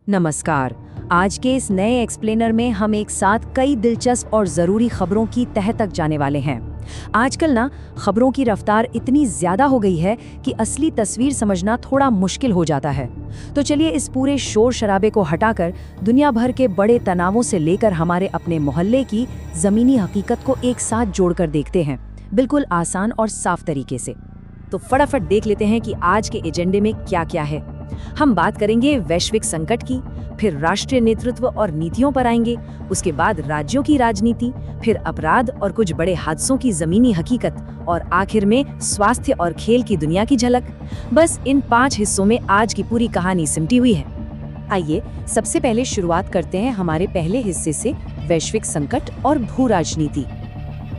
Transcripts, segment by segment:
नमस्कार। आज के इस नए एक्सप्लेनर में हम एक साथ कई दिलचस्प और ज़रूरी खबरों की तह तक जाने वाले हैं। आजकल ना खबरों की रफ्तार इतनी ज़्यादा हो गई है कि असली तस्वीर समझना थोड़ा मुश्किल हो जाता है। तो चलिए इस पूरे शोर शराबे को हटाकर दुनिया भर के बड़े तनावों से लेकर हमारे अपने मोहल्ले की ज़मीनी हकीकत को एक साथ जोड़कर देखते हैं, बिल्कुल आसान और साफ तरीके से। तो फटाफट देख लेते हैं कि आज के एजेंडे में क्या क्या है। हम बात करेंगे वैश्विक संकट की, फिर राष्ट्रीय नेतृत्व और नीतियों पर आएंगे, उसके बाद राज्यों की राजनीति, फिर अपराध और कुछ बड़े हादसों की जमीनी हकीकत, और आखिर में स्वास्थ्य और खेल की दुनिया की झलक। बस इन 5 हिस्सों में आज की पूरी कहानी सिमटी हुई है। आइए सबसे पहले शुरुआत करते हैं हमारे पहले हिस्से से, वैश्विक संकट और भू राजनीति।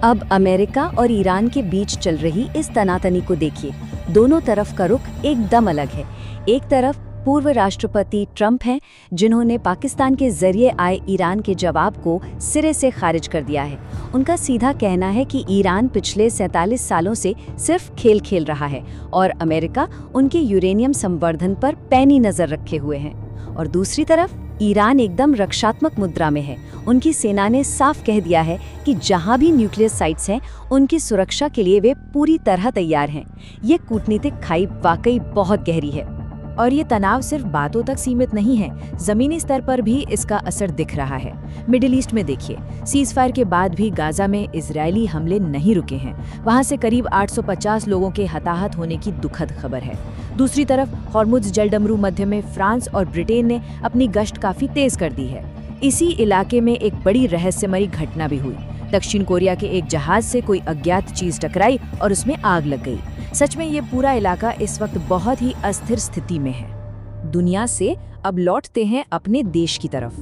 अब अमेरिका और ईरान के बीच चल रही इस तनातनी को देखिए। दोनों तरफ का रुख एकदम अलग है। एक तरफ पूर्व राष्ट्रपति ट्रंप हैं, जिन्होंने पाकिस्तान के जरिए आए ईरान के जवाब को सिरे से खारिज कर दिया है। उनका सीधा कहना है कि ईरान पिछले 47 सालों से सिर्फ खेल खेल रहा है और अमेरिका उनके यूरेनियम संवर्धन पर पैनी नजर रखे हुए है। और दूसरी तरफ ईरान एकदम रक्षात्मक मुद्रा में है। उनकी सेना ने साफ कह दिया है कि जहां भी न्यूक्लियर साइट्स हैं, उनकी सुरक्षा के लिए वे पूरी तरह तैयार हैं। ये कूटनीतिक खाई वाकई बहुत गहरी है। और ये तनाव सिर्फ बातों तक सीमित नहीं है, जमीनी स्तर पर भी इसका असर दिख रहा है। मिडिल ईस्ट में देखिए, सीज़फायर के बाद भी गाजा में इजरायली हमले नहीं रुके हैं। वहां से करीब 850 लोगों के हताहत होने की दुखद खबर है। दूसरी तरफ हॉर्मुज़ जलडमरू मध्य में फ्रांस और ब्रिटेन ने अपनी गश्त काफी तेज कर दी है। इसी इलाके में एक बड़ी रहस्यमयी घटना भी हुई। दक्षिण कोरिया के एक जहाज से कोई अज्ञात चीज टकराई और उसमें आग लग गई। सच में ये पूरा इलाका इस वक्त बहुत ही अस्थिर स्थिति में है। दुनिया से अब लौटते हैं अपने देश की तरफ।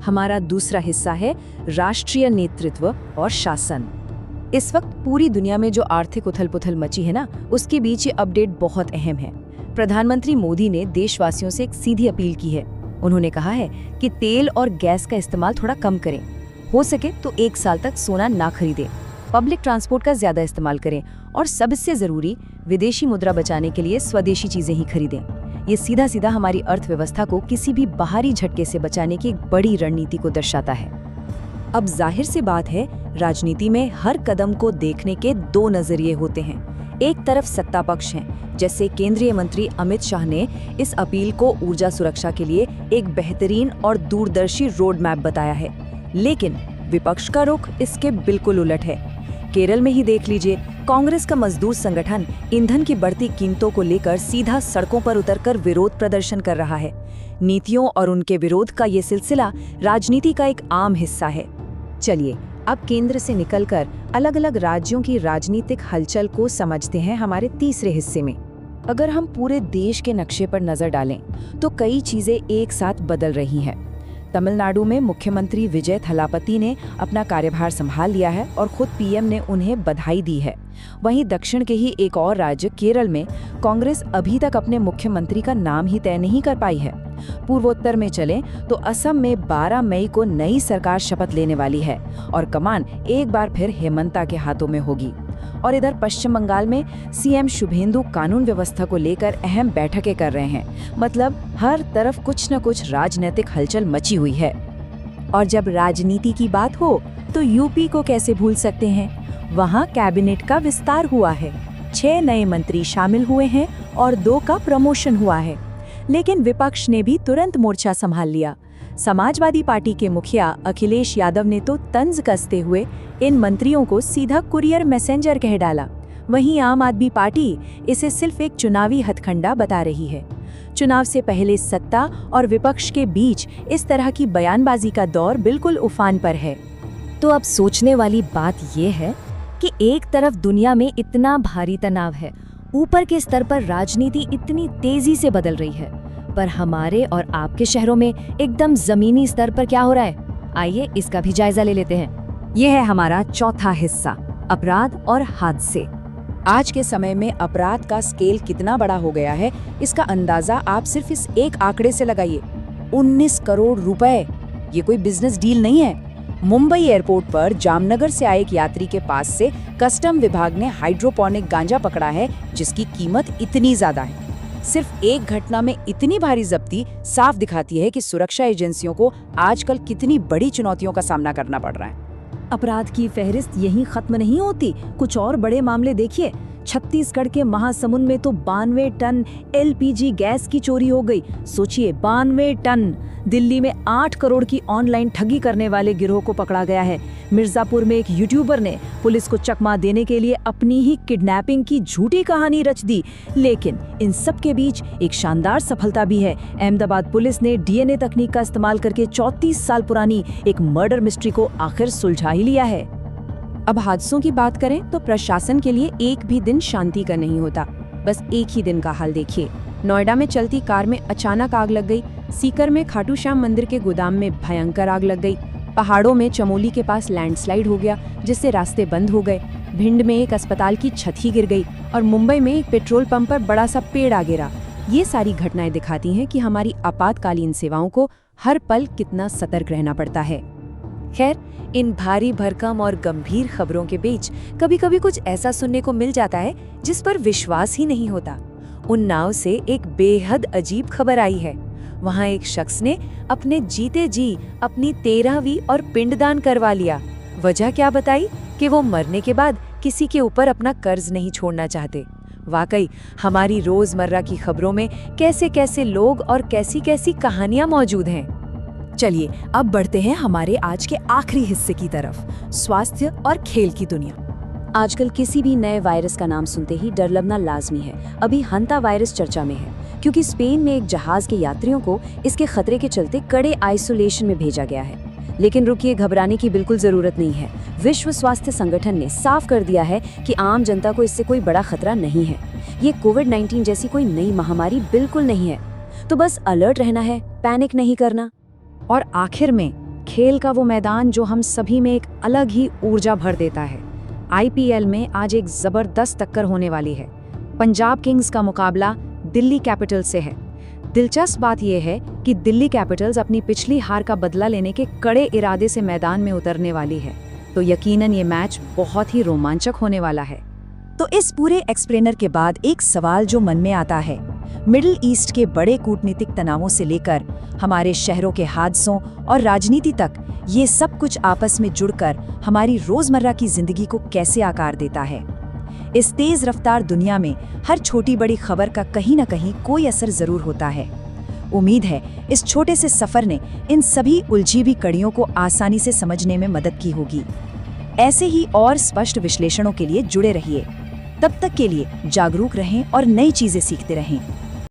हमारा दूसरा हिस्सा है राष्ट्रीय नेतृत्व और शासन। इस वक्त पूरी दुनिया में जो आर्थिक उथल-पुथल मची है ना, उसके बीच ये अपडेट बहुत अहम है। प्रधानमंत्री मोदी ने देशवासियों से एक सीधी अपील की है। उन्होंने कहा है कि तेल और गैस का इस्तेमाल थोड़ा कम करें। हो सके तो 1 साल तक सोना ना खरीदें, पब्लिक ट्रांसपोर्ट का ज्यादा इस्तेमाल करें और सबसे जरूरी विदेशी मुद्रा बचाने के लिए स्वदेशी चीजें ही खरीदें। ये सीधा सीधा हमारी अर्थव्यवस्था को किसी भी बाहरी झटके से बचाने की एक बड़ी रणनीति को दर्शाता है। अब जाहिर सी बात है, राजनीति में हर कदम को देखने के 2 नजरिए होते हैं। एक तरफ सत्ता पक्ष है, जैसे केंद्रीय मंत्री अमित शाह ने इस अपील को ऊर्जा सुरक्षा के लिए एक बेहतरीन और दूरदर्शी रोड मैप बताया है। लेकिन विपक्ष का रुख इसके बिल्कुल उलट है। केरल में ही देख लीजिए, कांग्रेस का मजदूर संगठन ईंधन की बढ़ती कीमतों को लेकर सीधा सड़कों पर उतरकर विरोध प्रदर्शन कर रहा है। नीतियों और उनके विरोध का ये सिलसिला राजनीति का एक आम हिस्सा है। चलिए अब केंद्र से निकलकर अलग अलग राज्यों की राजनीतिक हलचल को समझते हैं हमारे तीसरे हिस्से में। अगर हम पूरे देश के नक्शे पर नजर डालें तो कई चीजें एक साथ बदल रही हैं। तमिलनाडु में मुख्यमंत्री विजय थलापति ने अपना कार्यभार संभाल लिया है और खुद पीएम ने उन्हें बधाई दी है। वहीं दक्षिण के ही एक और राज्य केरल में कांग्रेस अभी तक अपने मुख्यमंत्री का नाम ही तय नहीं कर पाई है। पूर्वोत्तर में चलें तो असम में 12 मई को नई सरकार शपथ लेने वाली है और कमान एक बार फिर हेमंता के हाथों में होगी। और इधर पश्चिम बंगाल में सीएम शुभेंदु कानून व्यवस्था को लेकर अहम बैठकें कर रहे हैं। मतलब हर तरफ कुछ न कुछ राजनीतिक हलचल मची हुई है। और जब राजनीति की बात हो तो यूपी को कैसे भूल सकते हैं। वहां कैबिनेट का विस्तार हुआ है, 6 नए मंत्री शामिल हुए हैं और 2 का प्रमोशन हुआ है। लेकिन विपक्ष ने भी तुरंत मोर्चा संभाल लिया। समाजवादी पार्टी के मुखिया अखिलेश यादव ने तो तंज कसते हुए इन मंत्रियों को सीधा कुरियर मैसेंजर कह डाला। वहीं आम आदमी पार्टी इसे सिर्फ एक चुनावी हथकंडा बता रही है। चुनाव से पहले सत्ता और विपक्ष के बीच इस तरह की बयानबाजी का दौर बिल्कुल उफान पर है। तो अब सोचने वाली बात यह है कि एक तरफ दुनिया में इतना भारी तनाव है, ऊपर के स्तर पर राजनीति इतनी तेजी से बदल रही है, पर हमारे और आपके शहरों में एकदम जमीनी स्तर पर क्या हो रहा है, आइए इसका भी जायजा ले लेते हैं। यह है हमारा चौथा हिस्सा, अपराध और हादसे। आज के समय में अपराध का स्केल कितना बड़ा हो गया है, इसका अंदाजा आप सिर्फ इस एक आंकड़े से लगाइए, 19 करोड़ रुपए। ये कोई बिजनेस डील नहीं है। मुंबई एयरपोर्ट पर जामनगर से आए एक यात्री के पास से कस्टम विभाग ने हाइड्रोपोनिक गांजा पकड़ा है, जिसकी कीमत इतनी ज्यादा है। सिर्फ एक घटना में इतनी भारी जब्ती साफ दिखाती है कि सुरक्षा एजेंसियों को आजकल कितनी बड़ी चुनौतियों का सामना करना पड़ रहा है। अपराध की फहरिस्त यहीं खत्म नहीं होती, कुछ और बड़े मामले देखिए। छत्तीसगढ़ के महासमुंद में तो 92 टन एलपीजी गैस की चोरी हो गई। सोचिए, 92 टन। दिल्ली में 8 करोड़ की ऑनलाइन ठगी करने वाले गिरोह को पकड़ा गया है। मिर्जापुर में एक यूट्यूबर ने पुलिस को चकमा देने के लिए अपनी ही किडनैपिंग की झूठी कहानी रच दी। लेकिन इन सब के बीच एक शानदार सफलता भी है। अहमदाबाद पुलिस ने डीएनए तकनीक का इस्तेमाल करके 34 साल पुरानी एक मर्डर मिस्ट्री को आखिर सुलझा ही लिया है। अब हादसों की बात करें तो प्रशासन के लिए एक भी दिन शांति का नहीं होता। बस एक ही दिन का हाल देखिए। नोएडा में चलती कार में अचानक आग लग गई। सीकर में खाटू श्याम मंदिर के गोदाम में भयंकर आग लग गई। पहाड़ों में चमोली के पास लैंडस्लाइड हो गया, जिससे रास्ते बंद हो गए। भिंड में एक अस्पताल की छत ही गिर गई और मुंबई में एक पेट्रोल पंप पर बड़ा सा पेड़ आ गिरा। ये सारी घटनाएं दिखाती हैं कि हमारी आपातकालीन सेवाओं को हर पल कितना सतर्क रहना पड़ता है। खैर, इन भारी भरकम और गंभीर खबरों के बीच कभी कभी कुछ ऐसा सुनने को मिल जाता है जिस पर विश्वास ही नहीं होता। उन्नाव से एक बेहद अजीब खबर आई है। वहाँ एक शख्स ने अपने जीते जी अपनी 13वीं और पिंडदान करवा लिया। वजह क्या बताई? कि वो मरने के बाद किसी के ऊपर अपना कर्ज नहीं छोड़ना चाहते। वाकई हमारी रोजमर्रा की खबरों में कैसे कैसे लोग और कैसी कैसी कहानियां मौजूद हैं। चलिए अब बढ़ते हैं हमारे आज के आखिरी हिस्से की तरफ, स्वास्थ्य और खेल की दुनिया। आजकल किसी भी नए वायरस का नाम सुनते ही डर लगना लाजमी है। अभी हंता वायरस चर्चा में है क्योंकि स्पेन में एक जहाज के यात्रियों को इसके खतरे के चलते कड़े आइसोलेशन में भेजा गया है। लेकिन रुकिए, घबराने की बिल्कुल जरूरत नहीं है। विश्व स्वास्थ्य संगठन ने साफ कर दिया है कि आम जनता को इससे कोई बड़ा खतरा नहीं है। ये कोविड-19 जैसी कोई नई महामारी बिल्कुल नहीं है। तो बस अलर्ट रहना है, पैनिक नहीं करना। और आखिर में खेल का वो मैदान जो हम सभी में एक अलग ही ऊर्जा भर देता है। आईपीएल में आज एक जबरदस्त टक्कर होने वाली है। पंजाब किंग्स का मुकाबला दिल्ली कैपिटल्स से है। दिलचस्प बात यह है कि दिल्ली कैपिटल्स अपनी पिछली हार का बदला लेने के कड़े इरादे से मैदान में उतरने वाली है, तो यकीनन ये मैच बहुत ही रोमांचक होने वाला है। तो इस पूरे एक्सप्लेनर के बाद एक सवाल जो मन में आता है, मिडिल ईस्ट के बड़े कूटनीतिक तनावों से लेकर हमारे शहरों के हादसों और राजनीति तक, ये सब कुछ आपस में जुड़कर हमारी रोजमर्रा की जिंदगी को कैसे आकार देता है। इस तेज रफ्तार दुनिया में हर छोटी बड़ी खबर का कहीं न कहीं कोई असर जरूर होता है। उम्मीद है इस छोटे से सफर ने इन सभी उलझी हुई कड़ियों को आसानी से समझने में मदद की होगी। ऐसे ही और स्पष्ट विश्लेषणों के लिए जुड़े रहिए। तब तक के लिए जागरूक रहें और नई चीजें सीखते रहें।